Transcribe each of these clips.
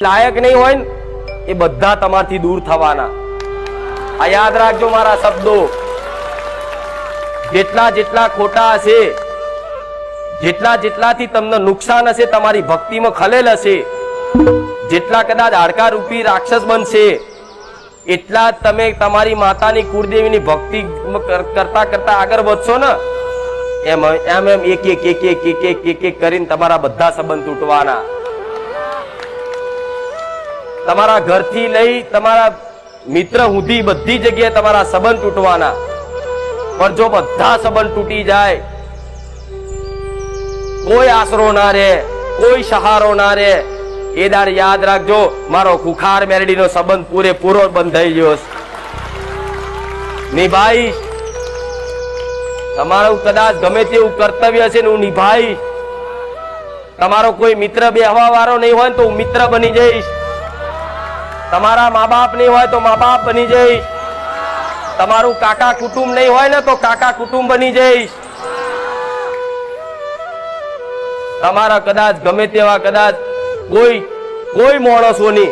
લાયક નહીં હોય ને એ બધા તમારથી દૂર થવાના. આ યાદ રાખજો મારા શબ્દો. જેટલા જેટલા ખોટા હશે, જેટલા જેટલાથી તમને નુકસાન હશે, તમારી ભક્તિમાં ખલેલ હશે, જેટલા કદાચ હાડકા રૂપી રાક્ષસ બનશે, એટલા જ તમે તમારી માતાની કુળદેવીની ભક્તિ કરતા કરતા આગળ વધશો ને, એમ એમ એમ એક એક એક એક એક એક એક એક કરીને તમારા બધા સંબંધ તૂટવાના. તમારા ઘરથી લઈ તમારા મિત્ર સુધી બધી જગ્યાએ તમારા સંબંધ તૂટવાના. પણ જો બધા સંબંધ તૂટી જાય, કોઈ આશરો ના રહે, કોઈ સહારો ના રહે, એ દાડ યાદ રાખજો મારો ખુખાર મેરડીનો સંબંધ પૂરેપૂરો બંધાઈ ગયો. નિભાઈશ. તમારું કદાચ ગમે તેવું કર્તવ્ય છે ને હું નિભાઈશ. તમારો કોઈ મિત્ર બેહવા વાળો નહીં હોય તો હું મિત્ર બની જઈશ. તમારા મા બાપ નહીં હોય તો મા બાપ બની જઈશ. તમારું કાકા કુટુંબ નહીં હોય ને તો કાકા કુટુંબ બની જઈશ. તમારા કદાચ ગમે તેવા કદાચ કોઈ માણસોની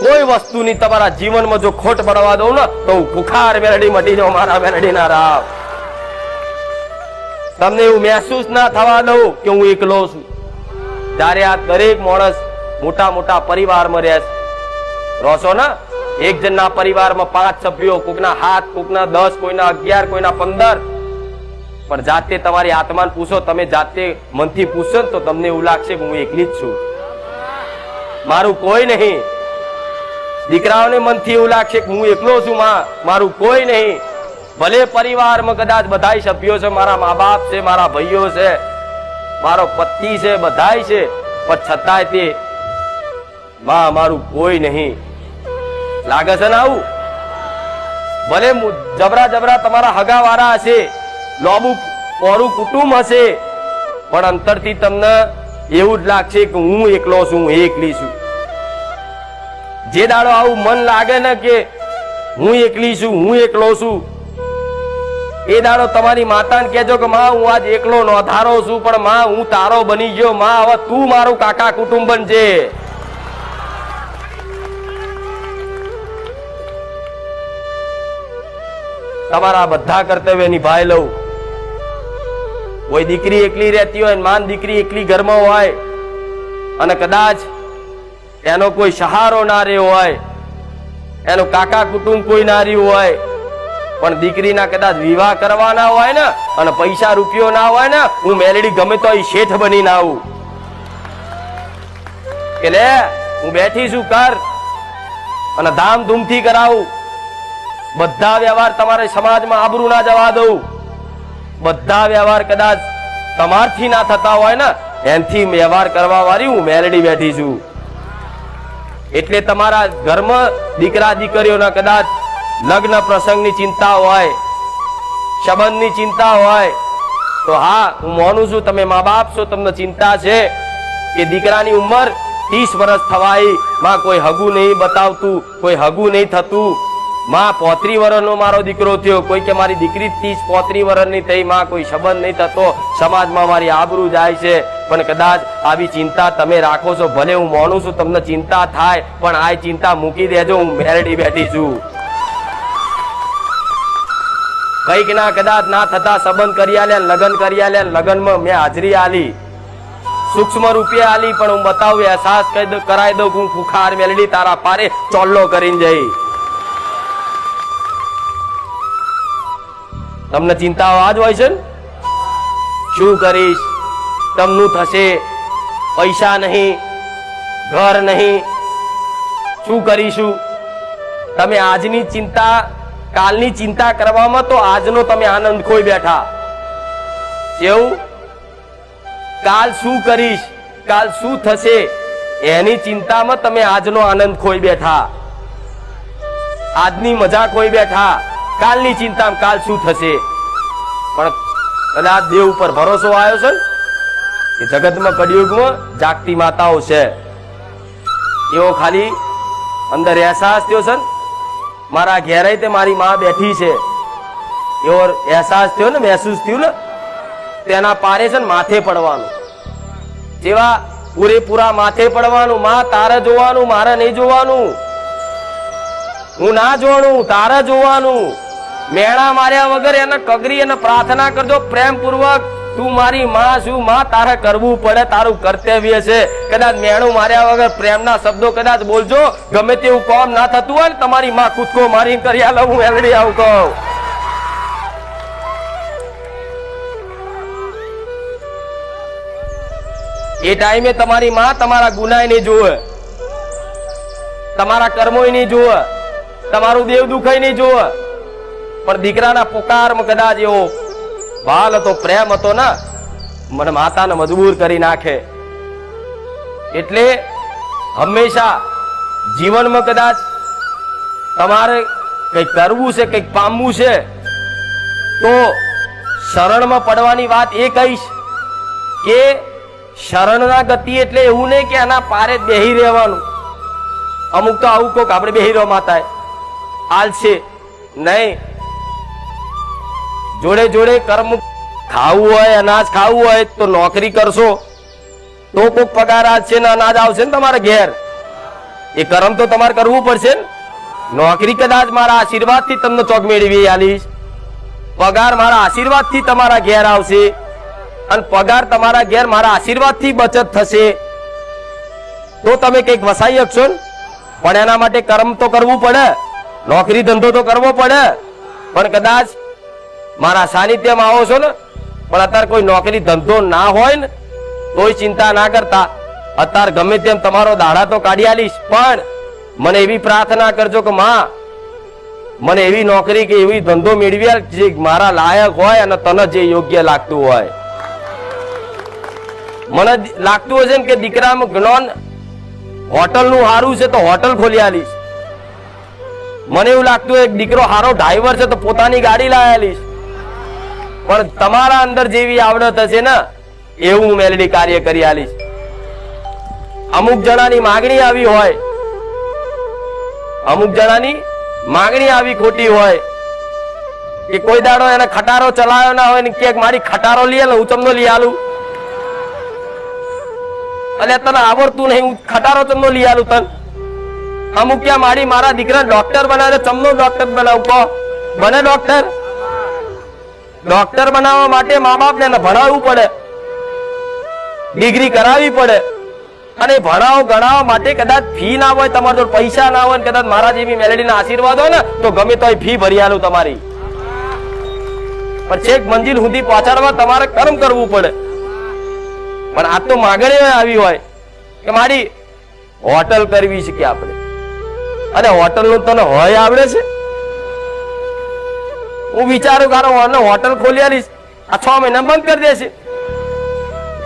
કોઈ વસ્તુની તમારા જીવનમાં જો ખોટ પડવા દઉં ને તો હું ખુખાર મેરડી મટી જાઉં મારા મેરડીના રાવ. તમને એવું મહેસૂસ ના થવા દઉં કે હું એકલો છું. ત્યારે આ દરેક માણસ મોટા મોટા પરિવારમાં રહેશો ને, એક જણના પરિવારમાં 5 સભ્યો, કોકના 7, કોકના 10, કોઈના 11, કોઈના 15. પણ જાતે તમારી આત્માને પૂછો, તમે જાતે મનથી પૂછો તો તમને એવું લાગશે કે હું એકલી જ છું, મારું કોઈ નહીં. દીકરાઓને મનથી એવું લાગશે કે હું એકલો છું, મારું કોઈ નહીં. ભલે પરિવારમાં કદાચ બધા સભ્યો છે, મારા મા બાપ છે, મારા ભાઈઓ છે, મારો પતિ છે, બધા છે, પણ છતાંય તે મારું કોઈ નહીં. લાગે છે ને આવું? ભલે જબરા જબરા તમારા હગાવાળા હશે, લોબુ પોરું કુટુંબ હશે, પણ અંતરથી તમને એવું જ લાગશે કે હું એકલો છું, હું એકલી છું. જે દાડો આવું મન લાગે ને કે હું એકલી છું, હું એકલો છું, એ દાડો તમારી માતાને કહેજો કે માં હું આજ એકલો નોંધારો છું, પણ માં હું તારો બની ગયો. માં હવે તું મારું કાકા કુટુંબ બનજે. તમારા બધા કર્તવ્ય નિભાઈ લઉં. કોઈ દીકરી એકલી રહેતી હોય, માન દીકરી એકલી ઘરમાં હોય અને કદાચ એનો કોઈ સહારો ના રહ્યો હોય, એનો કાકા કુટુંબ કોઈ ના રહ્યું હોય, પણ દીકરીના કદાચ વિવાહ કરવાના હોય ને અને પૈસા રૂપિયો ના હોય ને, હું મેલડી ગમે તો શેઠ બનીને આવું કે લે હું બેઠી છું, કર, અને ધામધૂમથી કરાવું. બધા વ્યવહાર તમારે સમાજમાં આબરૂ ના જવા દઉં. બધા વ્યવહાર કદાચ તમારથી ના થતા હોય ને, એનથી વ્યવહાર કરવા વાળી હું મેલડી બેઠી છું. એટલે તમારા ઘરમાં દીકરા દીકરીઓના કદાચ લગ્ન પ્રસંગની ચિંતા હોય, સંબંધની ચિંતા હોય, તો હા હું માનું છું તમે મા બાપ છો, તમને ચિંતા છે કે દીકરાની ઉંમર 30 વર્ષ થવાય, માં કોઈ હગું નહીં બતાવતું, કોઈ હગું નહીં થતું. માં 35 વર્ષનો મારો દીકરો થયો, કોઈ કે મારી દીકરી 30-35 વર્ષની થઈ, માં કોઈ સંબંધ નહીં થતો, સમાજમાં મારી આબરૂ જાય છે. પણ કદાચ આવી ચિંતા તમે રાખો છો, ભલે હું માનું છું તમને ચિંતા થાય, પણ આ ચિંતા મૂકી દેજો, હું મેરડી બેઠી છું. કઈક ના કદાચ ના થતા સંબંધ કરી આલ્યા, લગ્ન કરી આલ્યા, લગ્નમાં મેં હાજરી આલી, સૂક્ષ્મ રૂપિયા આલી, પણ હું બતાવું, અહેસાસ કરાવી દઉં હું ખુખાર મેલડી તારા પારે ચોલ્લો કરીને જઈ. તમને ચિંતાઓ આજ હોય છે ને, શું કરીશ, તમનું થશે, પૈસા નહીં, ઘર નહીં, શું કરીશું. તમે આજની ચિંતા, કાલની ચિંતા કરવામાં તો આજનો તમે આનંદ ખોઈ બેઠા. કેવું કાલ શું કરીશ, કાલ શું થશે, એની ચિંતામાં તમે આજનો આનંદ ખોઈ બેઠા, આજની મજા ખોઈ બેઠા. કાલની ચિંતામાં કાલ શું થશે. પણ કદાચ દેવ ઉપર ભરોસો આવ્યો છે કે જગતમાં કળિયુગમાં જાગતી માતાઓ છે, એવો ખાલી અંદર અહેસાસ થયો છે. મારા ઘેરે તે મારી માં બેઠી છે, એવો અહેસાસ થયો ને, મહેસૂસ થયું ને, તેના પારે છે ને માથે પડવાનું. જેવા પૂરેપૂરા માથે પડવાનું. માં તારે જોવાનું, મારે નહીં જોવાનું. હું ના જોવાનું, તારે જોવાનું. મેણા માર્યા વગર એને કગરી અને પ્રાર્થના કરજો પ્રેમપૂર્વક, તું મારી માં છું, માં તારે કરવું પડે, તારું કર્તવ્ય છે. કદાચ મેણું માર્યા વગર પ્રેમના શબ્દો કદાચ બોલજો, ગમે તેવું કામ ના થતું હોય ને તમારી માં કૂદકો મારી કરી આલે. હું એલડી આવું કહું. એ ટાઈમે તમારી માં તમારા ગુનાય નહીં જોવે, તમારા કર્મો નહીં જોવે, તમારું દેવ દુખાય નહીં જોવે, પણ દીકરાના પોકારમાં કદાચ એવો ભાલ હતો, પ્રેમ હતો ને, મને માતાને મજબૂર કરી નાખે. એટલે હંમેશા જીવનમાં કદાચ તમારે કંઈક કરવું છે, કંઈક પામવું છે, તો શરણમાં પડવાની વાત એ કહીશ કે શરણના ગતિ એટલે એવું નહીં કે આના પારે બેહી રહેવાનું. અમુક તો આવું કોક આપણે બેહી રહ્યો માતા આલશે નહીં. જોડે જોડે કર્મ ખાવું હોય, અનાજ ખાવું હોય તો નોકરી કરશો તો કોક પગાર આવશે ને અનાજ આવશે ને તમારા ઘેર. એ કર્મ તો તમારે કરવું પડશે ને. નોકરી કદાચ મારા આશીર્વાદથી તમને ચોક મેળવી આલીશ, પગાર મારા આશીર્વાદથી તમારા ઘેર આવશે, અને પગાર તમારા ઘેર મારા આશીર્વાદથી બચત થશે, તો તમે કંઈક વસાઈ શકશો ને. પણ એના માટે કર્મ તો કરવું પડે, નોકરી ધંધો તો કરવો પડે. પણ કદાચ મારા સાનિધ્યમાં આવો છો ને, પણ અત્યારે કોઈ નોકરી ધંધો ના હોય ને તોય ચિંતા ના કરતા, અત્યારે ગમે તેમ તમારો દાડા તો કાઢી આલીશ, પણ મને એવી પ્રાર્થના કરજો કે માં મને એવી નોકરી કે એવી ધંધો મેળવી આલ જે મારા લાયક હોય અને તને જે યોગ્ય લાગતું હોય. મને લાગતું હશે ને કે દીકરામાં જ્ઞાન હોટલ નું સારું છે તો હોટલ ખોલી આલીશ. મને એવું લાગતું હોય દીકરો સારો ડ્રાઈવર છે તો પોતાની ગાડી લાવી આલીશ. પણ તમારા અંદર જેવી આવડત હશે ને એવું હું મેલડી કાર્ય કરી આલીશ. અમુક જણાની માગણી આવી હોય, અમુક જણાની માગણી આવી ખોટી હોય કે કોઈ દાડો એને ખટારો ચલાવ્યો ના હોય ને કે મારી ખટારો લઈ આલે, હું ચમનો લઈ આલું. અને તને આવડતું નહીં, હું ખટારો ચમનો લઈ આલું તને. અમુક ક્યાં મારા દીકરા ડોક્ટર બનાવે, ચમનો ડોક્ટર બનાવું કહો, બને ડોક્ટર? ડોક્ટર બનાવવા માટે મા બાપ ને ભણાવવું પડે, ડિગ્રી કરાવવી પડે, અને ભણાવો ગણાવવા માટે કદાચ ફી ના હોય, તમારા જોડે પૈસા ના હોય, કદાચ મારા જેવી મેલેડીના આશીર્વાદ હોય ને તો ગમે તો ફી ભરી આલું તમારી. પણ છેક મંજિલ સુધી પહોંચાડવા તમારે કર્મ કરવું પડે. પણ આ તો માગણી આવી હોય કે મારી હોટલ કરવી છે કે આપણે, અને હોટલ નું તને હોય આવડે છે? હું વિચારું કે હોટલ ખોલી આલીશ, આ 6 મહિના બંધ કરી દેશે.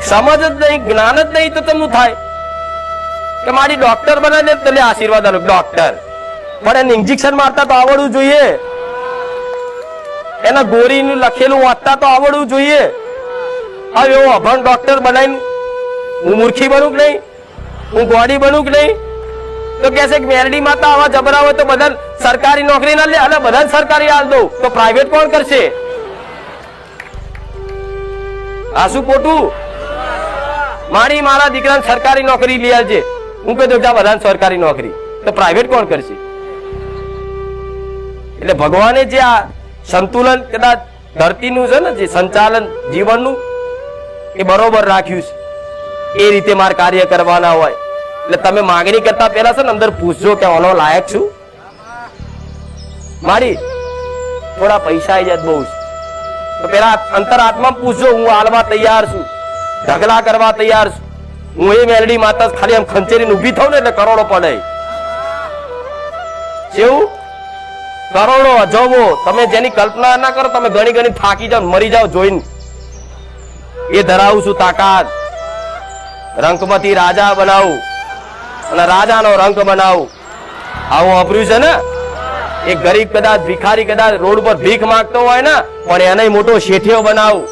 સમજ જ નહીં, જ્ઞાન જ નહીં તો તેમનું થાય કે મારી ડોક્ટર બનાવીને તને આશીર્વાદ આલો. ડોક્ટર પણ એને ઇન્જેક્શન મારતા તો આવડવું જોઈએ, એના ગોળીનું લખેલું વાંચતા તો આવડવું જોઈએ. હવે એવો અભણ ડોક્ટર બનાવીને હું મૂર્ખી બનું કે નહીં, હું ગોડી બનું કે નહીં? તો કે છે કે મેરડી માતા આવા જબરા હોય તો બધા સરકારી નોકરી ના લે, અને બધા સરકારી હાલ દઉં તો પ્રાઇવેટ કોણ કરશે? આ શું ખોટું? મારા દીકરાને સરકારી નોકરી લઈ આવજે, હું કહી દઉં બધા સરકારી નોકરી, તો પ્રાઇવેટ કોણ કરશે? એટલે ભગવાને જે આ સંતુલન કદાચ ધરતીનું છે ને, જે સંચાલન જીવનનું એ બરોબર રાખ્યું છે, એ રીતે મારે કાર્ય કરવાના હોય. એટલે તમે માગણી કરતા પહેલા છે ને અંદર પૂછજો કે આનો લાયક છું. મારી થોડા પૈસા આવી જાય બહુ તો પેલા અંતર આત્મા પૂછજો, હું હાલવા તૈયાર છું, ઢગલા કરવા તૈયાર છું. હું એ મેલડી માતા ખાલી આમ ખંચેરીને ઊભી થાઉં ને એટલે કરોડો પડે. કેવું? કરોડો અજબો તમે જેની કલ્પના ના કરો, તમે ઘણી ઘણી થાકી જાઓ, મરી જાઓ જોઈને. એ ધરાવું છું તાકાત. રંકમાંથી રાજા બનાવું અને રાજાનો રંક બનાવું. આવું વાપર્યું છે ને. એક ગરીબ કદાચ ભિખારી કદાચ રોડ પર ભીખ માંગતો હોય ને, પણ એને મોટો શેઠિયો બનાવું.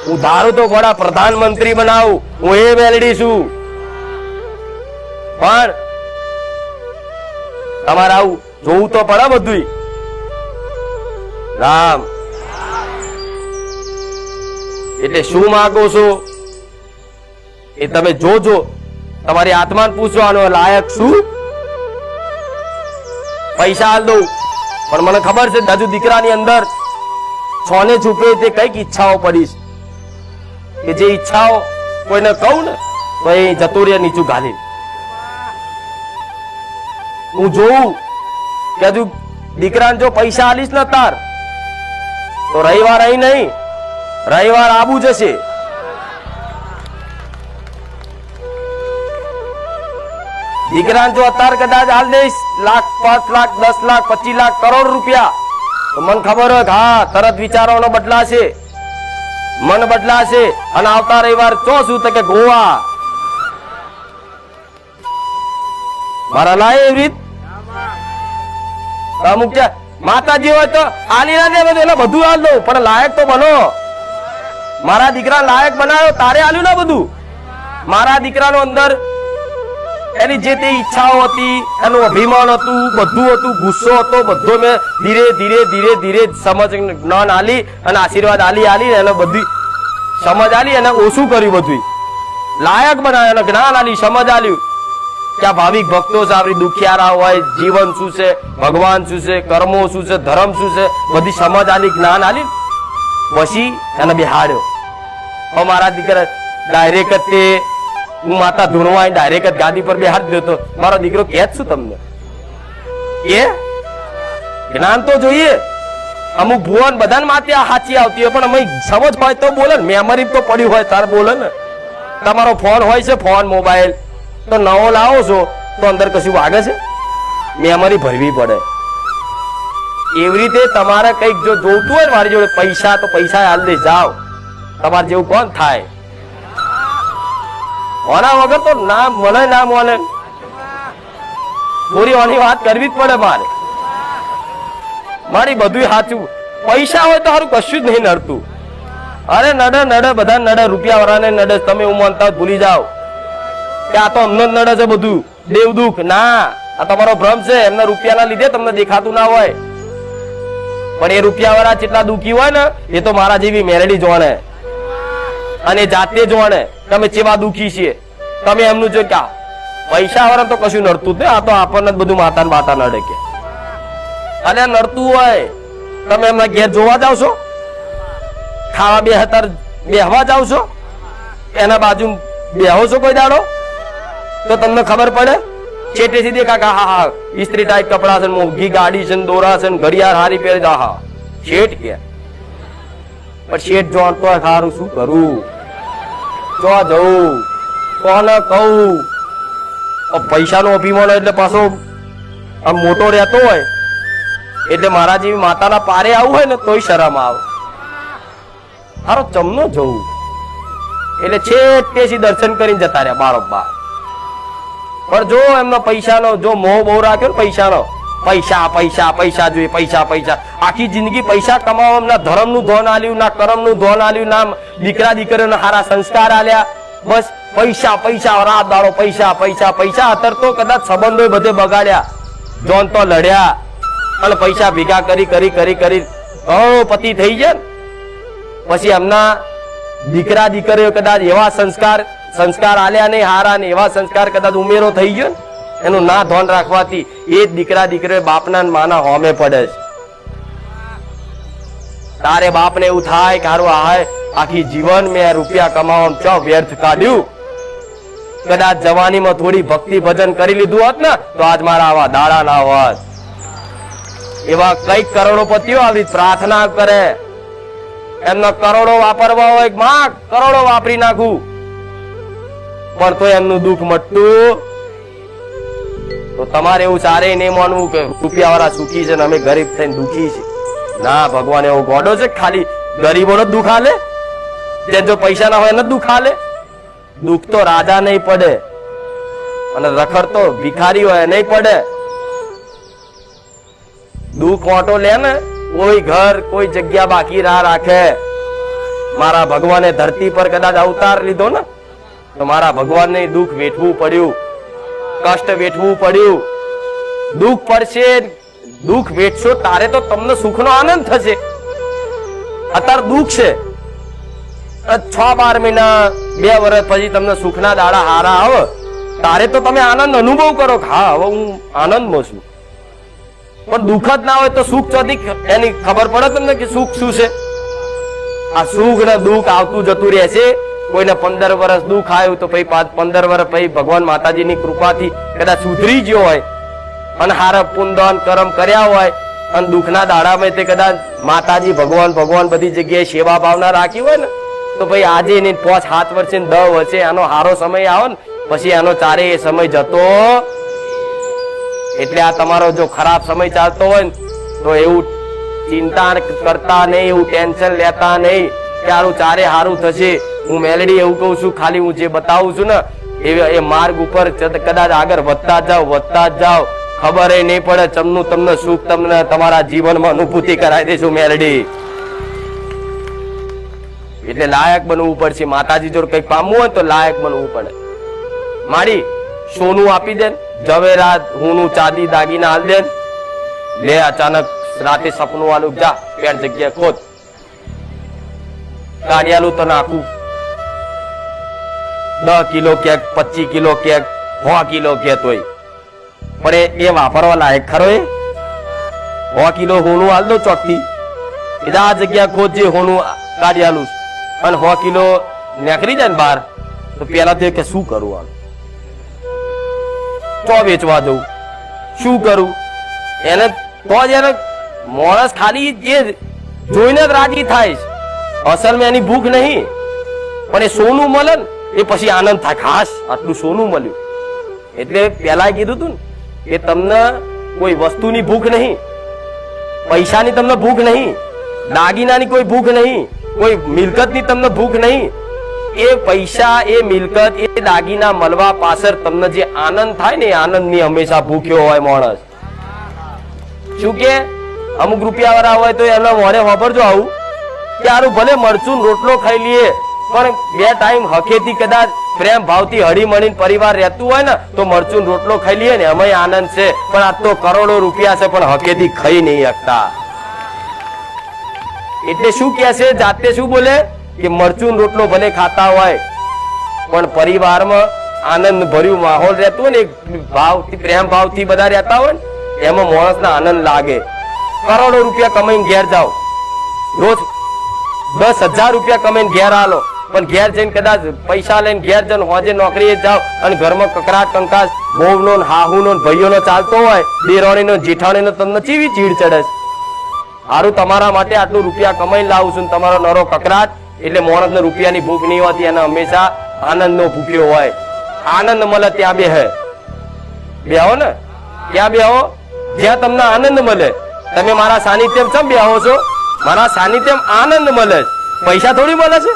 હું ધારું તો ઘોડા પ્રધાનમંત્રી બનાવું. હું એ મેલડી છું. પણ તમારે આવું જોવું તો પડે બધું. રામ એટલે શું માંગો છો એ તમે જોજો, તમારી આત્માને પૂછવાનું લાયક શું. પૈસા હાલ દઉં, પણ મને ખબર છે હજુ દીકરાની અંદર છોને છુપે તે કઈક ઈચ્છાઓ પડી છે, કે જે ઈચ્છાઓ કોઈને કહું ને તો એ જતો રહે નીચું ગાલી. હું જોઉં કે હજુ દીકરાને જો પૈસા આલીશ ને તાર તો રવિવાર અહીં નહીં, રવિવાર આબુ જશે. દીકરાને જો અત્યારે કદાચ હાલ દઈશ લાખ, 5 લાખ, 10 લાખ, 25 લાખ, કરોડ રૂપિયા, તો મને ખબર હોય કે હા તરત વિચારોનો બદલાશે, મન બદલાશે, અને આવતા રવિવાર ચો શું તો કે ગોવા. મારા લાય એવી રીત અમુક માતાજી હોય તો આલી ના દે બધું, એટલે બધું હાલ દઉં, પણ લાયક તો બનો. મારા દીકરા લાયક બનાવ્યો તારે આલ્યું ના બધું. મારા દીકરાનો અંદર એની જે તે ઈચ્છાઓ હતી, એનું અભિમાન હતું, બધું હતું, ગુસ્સો હતો, બધો મેં ધીરે ધીરે ધીરે ધીરે સમજ જ્ઞાન આલી અને આશીર્વાદ આલી એને બધી સમજ આલી, એને ઓછું કર્યું, બધું લાયક બનાવ્યો, એને જ્ઞાન આલી, સમજ આલ્યું કે આ ભાવિક ભક્તો છે, આપણી દુખિયારા હોય, જીવન શું છે, ભગવાન શું છે, કર્મો શું છે, ધર્મ શું છે, બધી સમજ આલી, જ્ઞાન આલી. પછી એને બેહાડ્યો. હવે મારા દીકરા ડાયરેક્ટ તે હું માતા ધૂણવા ડાયરેક્ટ ગાદી પર બેહાડી દેતો. મારો દીકરો કે શું તમને એ જ્ઞાન તો જોઈએ. અમુક ભુવન બધાને માથે સાચી આવતી હોય, પણ અમે સમજ હોય તો બોલે ને, મેમરી તો પડ્યું હોય તાર બોલે ને. તમારો ફોન હોય છે, ફોન મોબાઈલ તો નવો લાવો છો તો અંદર કશું વાગે છે, મેમરી ભરવી પડે. એવી રીતે તમારે કઈક જો જોતું હોય મારી જોડે પૈસા, તો પૈસા હાલ દે જાઓ. તમારે જેવું કોણ થાય? ઓના વગર તો ના મને ના મને પૂરી ઓની વાત કરવી જ પડે મારે. મારી બધું સાચું. પૈસા હોય તો સારું કશું જ નહીં નડતું. અરે નડે નડે, બધા નડે, રૂપિયા વાળાને નડે. તમે એવું માનતા ભૂલી જાઓ કે આ તો અમને જ નડે છે બધું, દેવ દુઃખ. ના, આ તમારો ભ્રમ છે. એમના રૂપિયાના લીધે તમને દેખાતું ના હોય, પણ એ રૂપિયા વાળા જેટલા દુઃખી હોય ને એ તો મારા જેવી મેરડી જોણે અને જાતે જોણે તમે ચેવા દુઃખી છીએ. તમે એમનું જો કે પૈસા વાળા તો કશું નડતું જ નહીં, આ તો આપણને જ બધું માતા માતા નડે કે. અને નડતું હોય તમે એમના ઘેર જોવા જાવ છો, ખાવા બેહવા જાવ છો, એના બાજુ બેહો છો કોઈ દાડો તો તમને ખબર પડે. છેટેથી દેખા કે હા હા ઇસ્ત્રી ટાઈપ કપડા છે, મોંઘી ગાડી છે, દોરા છે, ઘડિયાળ હારી પહેરે, હા શેઠ કે. પણ શેઠ જોણતો હોય સારું શું કરું, જો જવું, કોને કહું. પૈસાનો અભિમાન એટલે પાછો આમ મોટો રહેતો હોય એટલે મારા જેવી માતાના પારે આવું હોય ને તોય શરમ આવે. હારો ચમનો જવું એટલે છેટેથી દર્શન કરીને જતા રહ્યા બારોબાર. પણ જો એમનો પૈસાનો જો મોહ બહુ રાખ્યો ને પૈસાનો, પૈસા પૈસા પૈસા જોઈએ, પૈસા પૈસા, આખી જિંદગી પૈસા કમાવા, ના ધર્મનું ધોન આલ્યું, ના કર્મનું ધોન આલ્યું, ના દીકરા દીકરીઓને સારા સંસ્કાર આલ્યા, બસ પૈસા પૈસા, રાત દાડો પૈસા પૈસા પૈસા. અત્યારે તો કદાચ સંબંધો બધે બગાડ્યા, જોન તો લડ્યા અને પૈસા ભેગા કરી કરી કરી કરી પતિ થઈ જાય. પછી એમના દીકરા દીકરીઓ કદાચ એવા સંસ્કાર આલ્યા નહીં હારા ને, એવા સંસ્કાર કદાચ ઉમેરો થઈ ગયો ને, એનું ના ધોન રાખવાથી એ જ દીકરા દીકરીઓ બાપના માના હોમે પડે છે. તારે બાપને એવું થાય કે હારું આખી જીવન મેં રૂપિયા કમાવામાં ચો વ્યર્થ કાઢ્યું. કદાચ જવાનીમાં થોડી ભક્તિ ભજન કરી લીધું હોત ને તો આજ મારા આવા દાડા ના હોત. એવા કઈક કરોડોપતિઓ આવી પ્રાર્થના કરે, એમના કરોડો વાપરવા હોય, માં કરોડો વાપરી નાખું, પણ તો એમનું દુઃખ મટતું. તો તમારે એવું સારે નહીં માનવું કે રૂપિયા વાળા સુખી છે ને અમે ગરીબ થઈને દુઃખી છે. ના, ભગવાન એવો ગોડો છે ખાલી ગરીબોનો જ દુઃખ આલે, જે જો પૈસા ના હોય એને દુઃખ આલે. દુઃખ તો રાજા નહીં પડે અને રખડ તો ભિખારી હોય નહીં પડે. દુઃખ ઓટો લે ને કોઈ ઘર કોઈ જગ્યા બાકી ના રાખે. મારા ભગવાને ધરતી પર કદાચ અવતાર લીધો ને તો મારા ભગવાનને દુઃખ વેઠવું પડ્યું, કષ્ટ વેઠવું પડ્યું. દુઃખ પડશે, દુઃખ વેઠશો તારે તો તમને સુખનો આનંદ થશે. અત્યારે દુઃખ છે 6-12 મહિના 2 વર્ષ પછી તમને સુખના દાડા હારા આવે તારે તો તમે આનંદ અનુભવ કરો કે હા હવે હું આનંદમાં છું, પણ દુઃખ જ ના હોય તો સુખ ચોથી એની ખબર પડે તમને કે સુખ શું છે? આ સુખ ને દુઃખ આવતું જતું રહેશે. કોઈને 15 વર્ષ દુઃખ આવ્યું તો પછી 15 વર્ષ પછી ભગવાન માતાજીની કૃપાથી કદાચ સુધરી ગયો હોય અને હારા પુણ્ય કર્મ કર્યા હોય અને દુઃખના દાડામાં તે કદાચ માતાજી ભગવાન બધી જગ્યાએ સેવા ભાવના રાખી હોય ને તો ભાઈ આજે એને 5-7 વર્ષે 10 વર્ષે આનો હારો સમય આવે ને પછી આનો ચારે એ સમય જતો. એટલે આ તમારો જો ખરાબ સમય ચાલતો હોય ને તો એવું ચિંતા કરતા નહીં, એવું ટેન્શન લેતા નહીં કે આનું ચારે હારું થશે. હું મેલડી એવું કહું છું, ખાલી હું જે બતાવું છું ને એ માર્ગ ઉપર કદાચ આગળ વધતા જ જાઓ ખબર નહીં પડે ચમનું તમને સુખ તમને તમારા જીવનમાં અનુભૂતિ કરાવી દેશું મેલડી. એટલે લાયક બનવું પડશે. માતાજી જોડે કઈ પામવું હોય તો લાયક બનવું પડે. મારી સોનું આપી દે, જવેરાત હોનું ચાંદી દાગીના હાલ દે, લે અચાનક રાતે સપનું વાળું જા પેટ જગ્યા ખોદ કાઢિયાલું તો નાખું 10 કિલો ક્યાંક 25 કિલો ક્યાંક 100 કિલો ક્યાંક હોય પણ એ વાપરવા લાયક ખરો? એ 100 કિલો હોનું હાલ દો ચોકથી એ આ જગ્યા ખોદ જે હોનું કાઢિયાલું અને 100 કિલો નીકળી જાય ને બહાર તો પેલા તો કે શું કરું આમ તો વેચવા દઉં શું કરું એને તો જ એને માણસ ખાલી જે જોઈને જ રાજી થાય છે. અસલમાં એની ભૂખ નહીં પણ એ સોનું મળે ને એ પછી આનંદ થાય ખાસ આટલું સોનું મળ્યું. એટલે પેલા કીધું તું ને કે તમને કોઈ વસ્તુની ભૂખ નહીં, પૈસાની તમને ભૂખ નહીં, દાગીનાની કોઈ ભૂખ નહીં, કોઈ મિલકતની તમને ભૂખ નહીં. એ પૈસા એ મિલકત એ દાગીના મળવા પાછળ તમને જે આનંદ થાય ને એ આનંદની હંમેશા ભૂખ્યો હોય માણસ. શું કે અમુક રૂપિયા વાળા હોય તો એના મોઢે વાપરજો આવું કે આરું ભલે મરચું રોટલો ખાઈ લઈએ પણ 2 ટાઈમ હકેથી કદાચ પ્રેમ ભાવથી હળી મળીને પરિવાર રહેતું હોય ને તો મરચું રોટલો ખાઈ લઈએ ને એમાં આનંદ છે. પણ આ તો કરોડો રૂપિયા છે પણ હકેથી ખાઈ નહીં શકતા. એટલે શું કે છે જાતે શું બોલે કે મરચું રોટલો ભલે ખાતા હોય પણ પરિવારમાં આનંદ ભર્યું માહોલ રહેતું હોય ને ભાવથી પ્રેમ ભાવથી બધા રહેતા હોય ને એમાં માણસને આનંદ લાગે. કરોડો રૂપિયા કમાઈને ઘેર જાઓ, રોજ 10,000 રૂપિયા કમાઈને ઘેર આલો પણ ઘેર જઈને કદાચ પૈસા લઈને ઘેર જઈને હોજે નોકરીએ જાઓ અને ઘરમાં કકરાટ કંકાસ બહુનો હાહુનો ભાઈઓનો ચાલતો હોય, દેરાણીનો જેઠાણીનો તમને ચીવી ચીડ ચડે. સારું તમારા માટે આટલું રૂપિયા કમાઈને લાવું છું તમારો નરો કકરાટ એટલે માણસને રૂપિયાની ભૂખ નહીં હોતી, એને હંમેશા આનંદનો ભૂખ્યો હોય. આનંદ મળે ત્યાં બેહો ને, ત્યાં બેહો જ્યાં તમને આનંદ મળે. તમે મારા સાનિધ્યમ ચમ બેહો છો? મારા સાનિધ્યમ આનંદ મળે, પૈસા થોડી મળે છે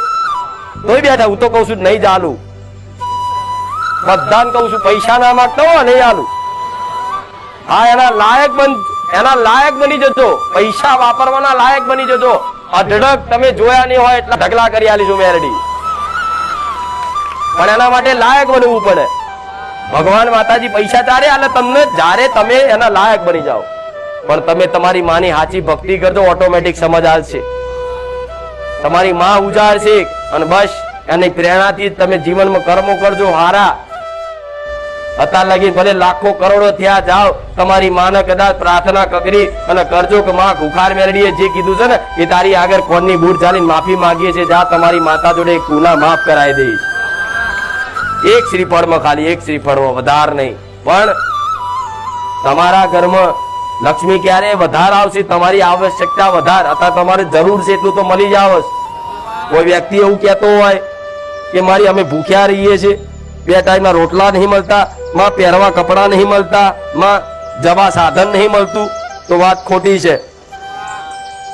તોય બેઠા. હું તો કઉ છું નહીં ચાલુ, બધાને કઉ છું પૈસા ના માંગતા હો નહીં ચાલુ. હા એના લાયક બની જજો, પૈસા વાપરવાના લાયક બની જજો. અઢળક તમે જોયા નહીં હોય એટલા ઢગલા કરી આલીશું મેરડી, પણ એના માટે લાયક બનવું પડે. ભગવાન માતાજી પૈસા ચારે આલે તમને જ્યારે તમે એના લાયક બની જાઓ. પણ તમે તમારી માની સાચી ભક્તિ કરજો ઓટોમેટિક સમજ આવશે. તમારી માં ઉજાડશે અને બસ એની પ્રેરણાથી તમે જીવનમાં કર્મો કરજો હારા. અત્યાર લગી ભલે લાખો કરોડો થયા જાઓ, તમારી માને કદાચ પ્રાર્થના કરી અને કરજો કે માં ખુખાર મેરડીએ જે કીધું છે ને એ તારી આગળ કોણની બૂટ ચાલીને માફી માંગીએ છીએ, જા તમારી માતા જોડે એક ગુના માફ કરાવી દઈશ. એક શ્રીફળમાં, ખાલી એક શ્રીફળમાં, વધાર નહીં. પણ તમારા ઘરમાં લક્ષ્મી ક્યારે વધાર આવશે? તમારી આવશ્યકતા વધાર. અત્યારે તમારે જરૂર છે એટલું તો મળી જાવ. કોઈ વ્યક્તિ એવું કહેતો હોય કે મારી અમે ભૂખ્યા રહીએ છીએ, 2 ટાઈમના રોટલા નહીં મળતા, માં પહેરવા કપડા નહીં મળતા, માં જવા સાધન નહીં મળતું, તો વાત ખોટી છે.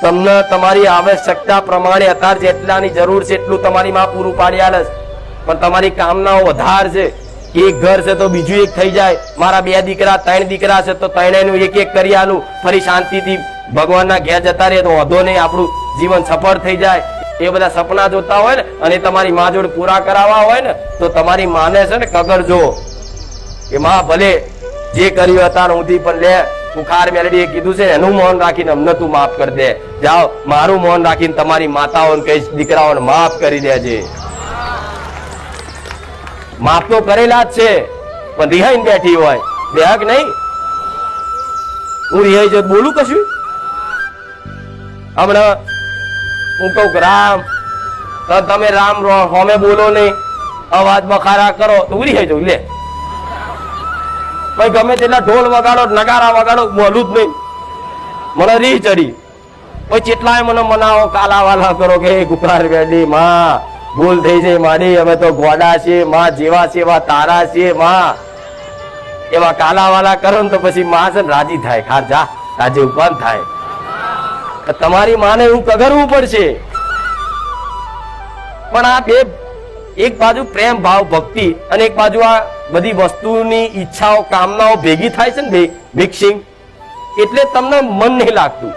તમને તમારી આવશ્યકતા પ્રમાણે અત્યારે જેટલાની જરૂર છે એટલું તમારી માં પૂરું પાડી આલે. પણ તમારી કામનાઓ વધાર છે. એક ઘર છે તો બીજું એક થઈ જાય, મારા 2 દીકરા 3 દીકરા છે તો 3નું એક એક કરી આલું, ફરી શાંતિથી ભગવાનના ઘેર જતા રહે તો વાંધો નહીં, આપણું જીવન સફળ થઈ જાય. એ બધા સપના જોતા હોય ને અને તમારી માં જોડે પૂરા કરાવવા હોય ને તો તમારી માને છે ને કગરજો કે માં ભલે જે કર્યું અત્યાર સુધી પણ લે કુખાર મેલડીએ કીધું છે એનું મૌન રાખીને અમને તું માફ કરી દે. જાઓ મારું મૌન રાખીને તમારી માતાઓને કહીશ દીકરાઓને માફ કરી દેજે. માફ તો કરેલા જ છે પણ રિહાઈને બેઠી હોય બેહક નહીં. હું રિહાઈ જો બોલું કશું હમણાં હું કહું રામ તો તમે રામ હોમે બોલો નહીં અવાજ બખારા કરો તો ઉરી થઈ જવું લે ભાઈ ગમે તેટલા ઢોલ વગાડો નગારા વગાડો બોલું જ નહીં મને રી ચડી પછી કેટલાય મને મનાવો કાલા વાલા કરો કે કુખાર વેડી માં ભૂલ થઈ જાય મારી અમે તો ગોડા છીએ માં જેવા છે એવા તારા છીએ માં એવા કાલા વાલા કરો ને તો પછી માં છે ને રાજી થાય ખાર જા રાજી ઉપવાન થાય. તમારી માને એવું કગરવું પડશે પણ આ બે એક બાજુ પ્રેમ ભાવ ભક્તિ અને એક બાજુ આ બધી વસ્તુની ઈચ્છાઓ કામનાઓ ભેગી થાય છે ને મિક્સિંગ એટલે તમને મન નહીં લાગતું.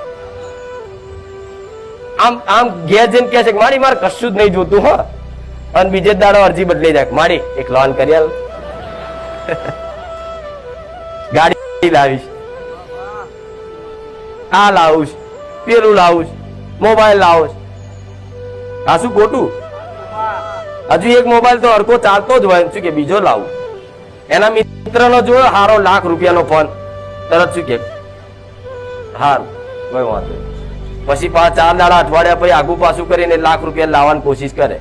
આમ આમ ઘેર જઈને કહે છે કે મારી મારે કશું જ નહીં જોતું હો અને બીજે દાડો અરજી બદલાઈ જાય મારી એક લોન કરી આલ ગાડી લાવીશ આ લાવું પેલું લાવું મોબાઈલ લાવું આ શું ખોટું હજુ એક મોબાઈલ તો હરકો ચાલતો જ હોય શું કે બીજો લાવું એના મિત્ર નો જોયો હારો ₹1,00,000 ફોન તરત શું કે હાર કોઈ વાંધો પછી 4 દાડા અઠવાડિયા પછી આગુ પાછું કરીને ₹1,00,000 લાવવાની કોશિશ કરે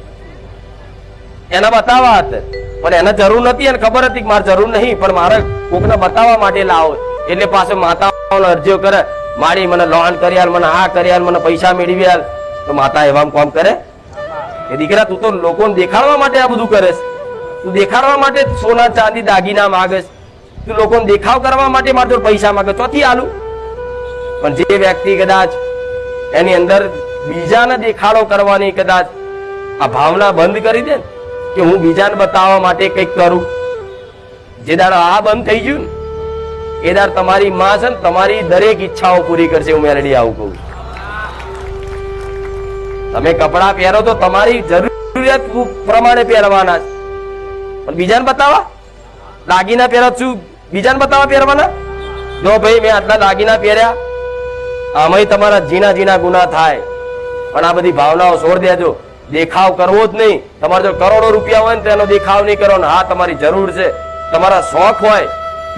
એના બતાવવા હતા પણ એને જરૂર નથી અને ખબર હતી કે મારે જરૂર નહીં પણ મારે કોકને બતાવવા માટે લાવો એટલે પાછો માતાઓને અરજીઓ કરે મારી મને લોન કરી આલ મને આ કરી આલ મને પૈસા મેળવી આલ તો માતા એવા કામ કરે એ દીકરા તું તો લોકોને દેખાડવા માટે આ બધું કરે તું દેખાડવા માટે સોના ચાંદી દાગીના માંગે તું લોકોને દેખાવ કરવા માટે મારે તો પૈસા માંગે ચોથી આલું પણ જે વ્યક્તિ કદાચ એની અંદર બીજાને દેખાડો કરવાની કદાચ આ ભાવના બંધ કરી દે કે હું બીજાને બતાવવા માટે કંઈક કરું જે દાડો આ બંધ થઈ ગયું ને એ દાડ તમારી માં છે ને તમારી દરેક ઈચ્છાઓ પૂરી કરશે. હું મેલડી આવું કહું તમે કપડા પહેરો તો તમારી જરૂરિયાત પ્રમાણે પહેરવાના પણ બીજાને બતાવવા દાગીના પહેરો શું બીજાને બતાવવા પહેરવાના જો ભાઈ મેં આટલા દાગીના પહેર્યા આમાં તમારા ઝીણા ઝીણા ગુના થાય પણ આ બધી ભાવનાઓ છોડ દેજો. દેખાવ કરવો જ નહીં. તમારે જો કરોડો રૂપિયા હોય ને તો એનો દેખાવ નહીં કરવાનો. હા તમારી જરૂર છે તમારા શોખ હોય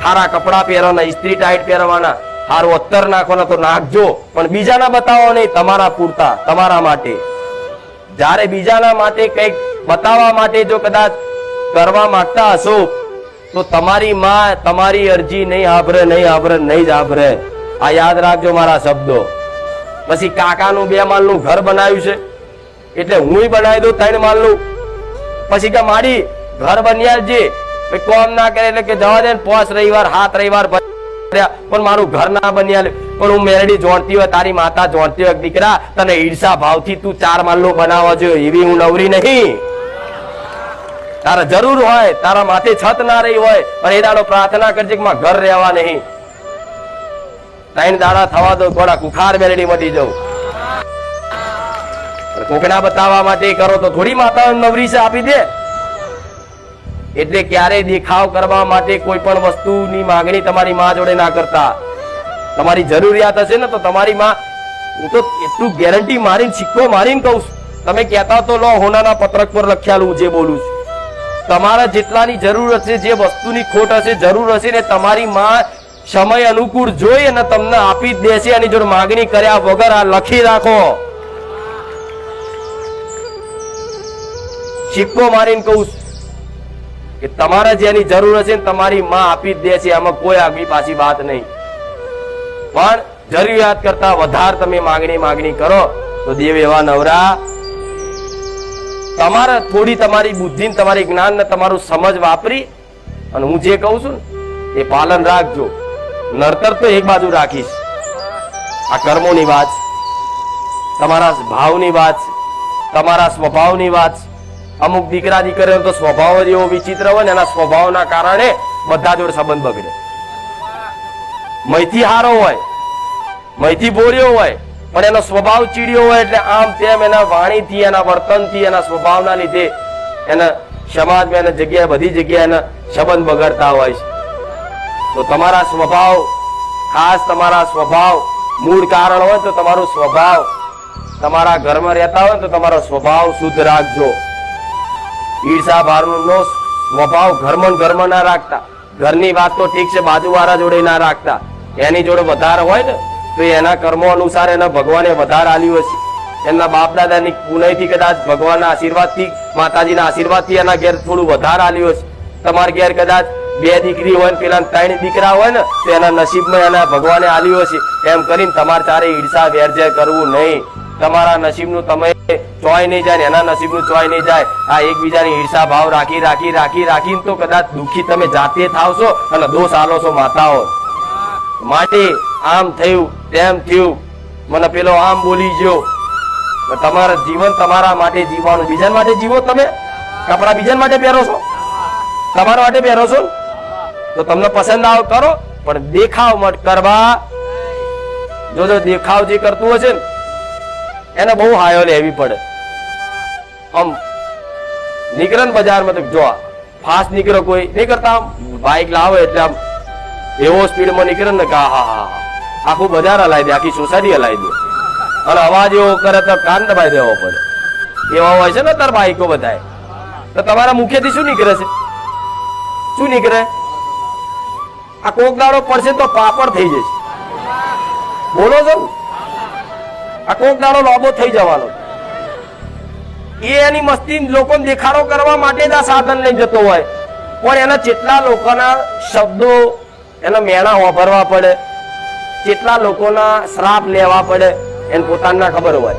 સારા કપડા પહેરવાના ઇસ્ત્રી ટાઈટ પહેરવાના સારું અત્તર નાખવાના તો નાખજો પણ બીજાના બતાવો નહીં તમારા પૂરતા તમારા માટે. જ્યારે બીજાના માટે કંઈક બતાવવા માટે જો કદાચ કરવા માંગતા હશો તો તમારી માં તમારી અરજી નહીં આભરે નહીં આભરે નહીં જ આભરે. આ યાદ રાખજો મારા શબ્દો. પછી કાકાનું 2 માળનું ઘર બનાવ્યું છે એટલે હું બનાવી દઉં 3 માળનું પછી કે મારી ઘર બન્યા જે કોમ ના કરે એટલે કે જવા દે 5 રવિવાર 7 રવિવાર પણ મારું ઘર ના બન્યા પણ હું મેરડી જોણતી હોય તારી માતા જોણતી હોય દીકરા તને ઈર્ષા ભાવથી તું 4 માળનું બનાવવા જોઈએ એવી હું નવરી નહીં. તારા જરૂર હોય તારા માથે છત ના રહી હોય અને એ દાડો પ્રાર્થના કરજે કે ઘર રહેવા નહીં 3 દાડા થવા દો થોડા કુખાર મેરડી મટી જવું. કોકના બતાવવા માટે કરો તો થોડી માતા નવરી છે આપી દે. એટલે ક્યારેય દેખાવ કરવા માટે કોઈ પણ વસ્તુની માંગણી તમારી માં જોડે ના કરતા. તમારી જરૂરિયાત હશે ને તો તમારી માં હું તો એટલું ગેરંટી મારીને સિક્કો મારીને કહું તમે કહેતા તો લો હોનાના પત્રક પર લખ્યાલું જે બોલું છું તમારા જેટલાની જરૂર હશે જે વસ્તુની ખોટ હશે જરૂર હશે ને તમારી માં સમય અનુકૂળ જોઈ અને તમને આપી જ દેશે. એની જોડે માંગણી કર્યા વગર આ લખી રાખો. સિક્કો મારીને કહું કે તમારે જેની જરૂર હશે ને તમારી માં આપી જ દેશે. આમાં કોઈ આગવી પાછી વાત નહીં. પણ જરૂરિયાત કરતા વધારે તમે માંગણી કરો તો દેવ એવા નવરા તમારે થોડી તમારી બુદ્ધિ તમારી જ્ઞાન ને તમારું સમજ વાપરી અને હું જે કહું છું ને એ પાલન રાખજો. નડતર તો એક બાજુ રાખીશ. આ કર્મોની વાત તમારા ભાવની વાત તમારા સ્વભાવની વાત. અમુક દીકરા દીકરીઓ તો સ્વભાવ જ એવો વિચિત્ર હોય ને એના સ્વભાવના કારણે બધા જોડે સંબંધ બગડે. મૈથી હારો હોય મૈથી બોર્યો હોય પણ એનો સ્વભાવ ચીડિયો હોય એટલે આમ તેમ એના વાણીથી એના વર્તનથી એના સ્વભાવના લીધે એના સમાજમાં એના જગ્યાએ બધી જગ્યાએ એના સંબંધ બગડતા હોય છે. તો તમારા સ્વભાવ ખાસ તમારા સ્વભાવ, મૂળ કારણ હોય તો તમારો સ્વભાવ, તમારા ઘરમાં રહેતા હોય તો તમારો સ્વભાવ શુદ્ધ રાખજો. ઈર્ષા ભારનો સ્વભાવ ઘરમાં ના રાખતા. ઘરની વાત તો ઠીક છે, બાજુવાળા જોડે ના રાખતા. એની જોડે વધારે હોય ને તો એના કર્મો અનુસાર એના ભગવાને વધારે આલ્યું હશે. એમના બાપ દાદાની પુણ્યથી કદાચ ભગવાનના આશીર્વાદથી, માતાજીના આશીર્વાદથી એના ઘેર થોડું વધારે આલ્યું હશે. તમારા ઘેર કદાચ 2 દીકરી હોય ને પેલા 3 દીકરા હોય ને તો એના નસીબમાં એના ભગવાને આલ્યું હશે. એમ કરીને તમારે તારે ઈર્ષા વેરઝેર કરવું નહીં. તમારા નસીબનું તમે ચોય નહીં જાય ને એના નસીબનું ચોય નહીં જાય. આ એકબીજાની ઈર્ષા ભાવ રાખીને તો કદાચ દુઃખી તમે જાતે થાવશો અને દોષ આલો છો માતાઓ માટે. આમ થયું તેમ થયું, મને પેલો આમ બોલી ગયો. તમારા જીવન તમારા માટે જીવવાનું. બીજા માટે જીવો. તમે કપડા બીજા માટે પહેરો છો, તમારા માટે પહેરો છો તો તમને પસંદ આવ કરો, પણ દેખાવ મત કરવા. જો દેખાવ જે કરતું હશે ને એને બહુ હાયો લેવી પડે. આમ નીકળે ને બજારમાં તો જો ફાસ્ટ નીકળે, કોઈ નહીં કરતા. બાઇક લાવે એટલે આમ એવો સ્પીડમાં નીકળે ને કે હા આખું બજાર હલાવી દે, આખી સોસાયટી હલાવી દે. અને અવાજ એવો કરે તો કાન દબાઈ દેવો પડે. એવા હોય છે ને તાર બાઈકો બધાય. તો તમારા મુખેથી શું નીકળે છે? શું નીકળે? આ કોક દાડો પડશે તો પાપડ થઈ જશે. બોલો છો? આ કોક દાડો લોબો થઈ જવાનો. એ એની મસ્તી લોકોને દેખાડો કરવા માટે જ આ સાધન લઈ જતો હોય, પણ એના જેટલા લોકોના શબ્દો એના મેણા વાપરવા પડે, જેટલા લોકોના શ્રાપ લેવા પડે એને પોતાના ખબર હોય.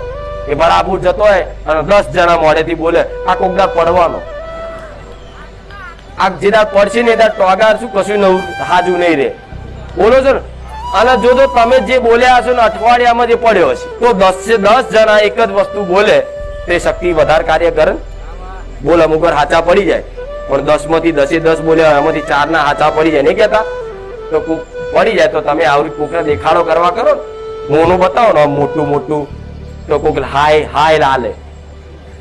એ બરાબર જતો હોય અને 10 જણા મોઢેથી બોલે, આ કોક દાડ પડવાનો. આ જે દાડ પડશે ને એ દાડ ટોગાર શું કશું નવું હાજુ નહીં રે. બોલો છો ને? અને જો તમે જે બોલ્યા હશો ને અઠવાડિયામાં જે પડ્યો હશે તો 10 જણા એક જ વસ્તુ બોલે તે શક્તિ વધારે કાર્ય કરે. બોલ અમુક વાર હાચા પડી જાય, પણ 10 માંથી 10 બોલ્યા એમાંથી 4 ના હાચા પડી જાય. નહીં કેતા? તો પડી જાય તો તમે આવરી કોકને દેખાડો કરવા કરો, મોનું બતાવો ને મોટું તો કોક હાય લાલે.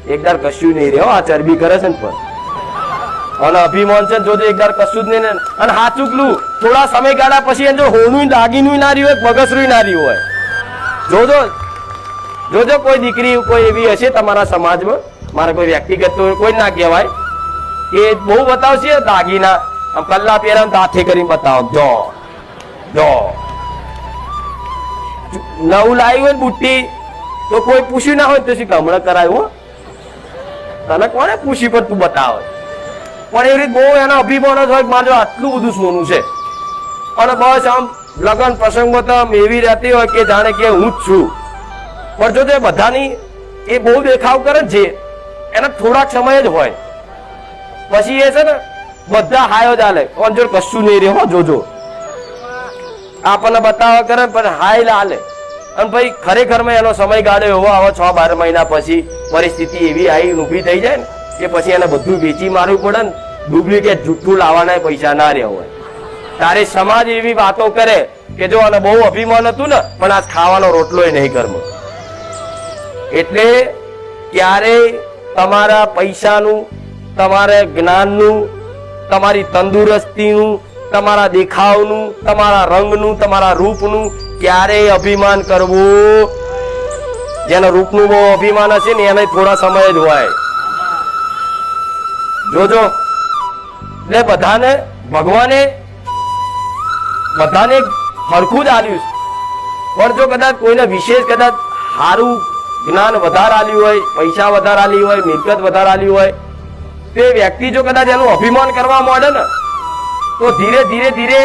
એકદાર કશું નહીં રહ્યો. આ ચરબી કરે છે ને પણ અને અભિમાન છે. જોજો એકદાર કશું જ નહીં. અને હાચુકલું થોડા સમયગાળા પછી એને જો હોનું દાગીનું ના રહ્યું હોય, મગસરું ના રહ્યું હોય. જોજો કોઈ દીકરી કોઈ એવી હશે તમારા સમાજમાં, મારે કોઈ વ્યક્તિગત તો કોઈ ના કહેવાય, કે બહુ બતાવશે દાગીના આમ કલ્લા પહેરા હાથે કરીને બતાવો. જો નવું લાવ્યું હોય બુટ્ટી તો કોઈ પૂછ્યું ના હોય તો શું હમણાં કરાયું? તને કોને પૂછી પર તું બતાવે? પણ એવી રીતે બહુ એના અભિમાન જ હોય, મારે આટલું બધું સોનું છે અને બસ આમ લગ્ન પ્રસંગમાં તો એવી રહેતી હોય કે જાણે કે હું જ છું. પણ જો તે બધાની એ બહુ દેખાવ કરે છે, એના થોડાક સમય જ હોય, પછી એ છે ને બધા હાયો ચાલે. પણ જો કશું નહીં રહ્યો જોજો, આપણને બતાવવા કરે પણ હાય લાલે. અને ભાઈ ખરેખરમાં એનો સમયગાળો એવો આવે 6-12 મહિના પછી પરિસ્થિતિ એવી આવી ઊભી થઈ જાય ને કે પછી એને બધું વેચી મારવું પડે ને. ડુપ્લિકેટ જુઠ્ઠું લાવવાના પૈસા ના રહ્યા હોય. તારે સમાજ એવી વાતો કરે કે જો આને બહુ અભિમાન હતું ને પણ આજ ખાવાનો રોટલો નહીં ઘરમાં. એટલે ક્યારેય તમારા પૈસાનું, તમારા જ્ઞાનનું, તમારી તંદુરસ્તીનું, તમારા દેખાવનું, તમારા રંગનું, તમારા રૂપનું ક્યારેય અભિમાન કરવું. જેના રૂપનું બહુ અભિમાન હશે ને એને થોડા સમય જ હોય. જોજો એટલે બધાને ભગવાને બધાને હરખું જ આલ્યું છે, પણ જો કદાચ કોઈને વિશેષ કદાચ સારું જ્ઞાન વધારે આલ્યું હોય, પૈસા વધારે આલી હોય, મિલકત વધારે આલી હોય, તે વ્યક્તિ જો કદાચ એનું અભિમાન કરવા માંડે ને તો ધીરે ધીરે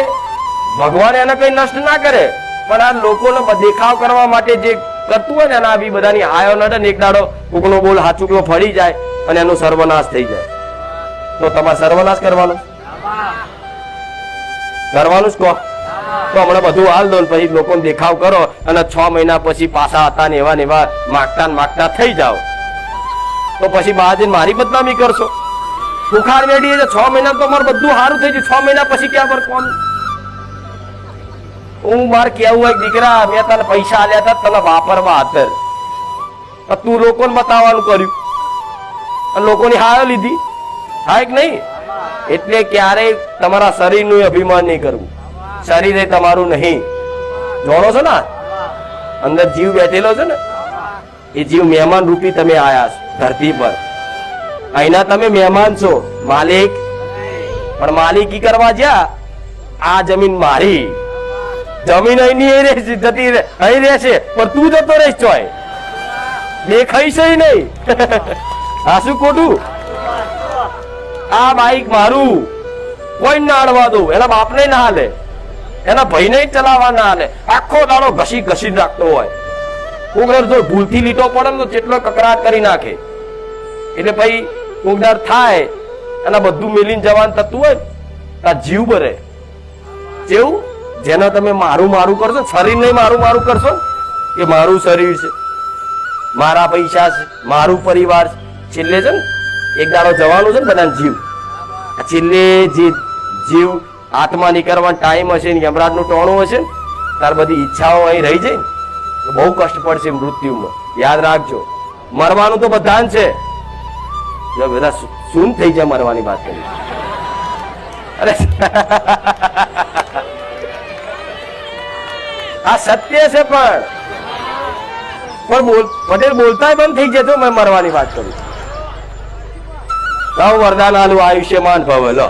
ભગવાન એને કઈ નષ્ટ ના કરે, પણ આ લોકોને દેખાવ કરવા માટે જે કરતું હોય ને એના બી બધાની હાયો નડે ને એક દાડો કોકનો બોલ હાચુકલો ફરી જાય અને એનો સર્વનાશ થઈ જાય. તો તમારે સર્વનાશ કરવાનું જ કહો. તો હમણાં બધું હાલ દો પછી લોકોને દેખાવ કરો અને 6 મહિના પછી પાછા હતા ને એવા માગતા થઈ જાઓ તો પછી બહાર જઈને મારી બદનામી કરશો. બુખાર વેડી 6 મહિના તો મારે બધું સારું થઈ ગયું, 6 મહિના પછી ક્યાં પર કોણ? હું મારે કેવું હોય દીકરા મેં તને પૈસા આલ્યા હતા તને વાપરવા હાથર, તું લોકોને બતાવવાનું કર્યું અને લોકોની હાયો લીધી. હા કે નહીં? એટલે ક્યારેય તમારા શરીરનું અભિમાન નહીં કરવું. શરીર એ તમારું નહીં. જોડો છો ને અંદર જીવ બેઠેલો છે ને એ જીવ મહેમાન રૂપી તમે આયા છો ધરતી પર અહીંના તમે મહેમાન છો માલિક પણ માલિકી કરવા જ્યાં આ જમીન મારી જમીન અહીં જતી અહીં રહેશે પણ તું જતો રહીશ ચોય દેખાઈશ નહીં આ શું ખોટું આ બાઈક મારું કોઈ ના અડવા દઉં એના બાપને ના હાલે એના ભાઈને ચલાવવા ના હાલે આખો દાડો ઘસી ઘસી રાખતો હોય કોકર જો ભૂલથી લીટો પડે ને તો જેટલો કકરાટ કરી નાખે એટલે ભાઈ કોકદાર થાય એના બધું મેલીને જવાન થતું હોય આ જીવ ભરે જેવું જેને તમે મારું મારું કરશો શરીર નહીં મારું મારું કરશો એ મારું શરીર છે મારા પૈસા છે મારું પરિવાર છે છેલ્લે છે ને એક દાડો જવાનું છે ને બધાને જીવ છેલ્લે જે જીવ આત્મા નીકળવાનો ટાઈમ હશે ને યમરાજનું ટોણું હશે ને તાર બધી ઈચ્છાઓ અહીં રહી જાય ને તો બહુ કષ્ટ પડશે મૃત્યુમાં યાદ રાખજો મરવાનું તો બધા છે બધા શૂન થઈ જાય મરવાની વાત કરી અરે આ સત્ય છે પણ પટેલ બોલતા બંધ થઈ જતો મેં મરવાની વાત કરું વરદાન આલુ આયુષ્યમાન ભવ લો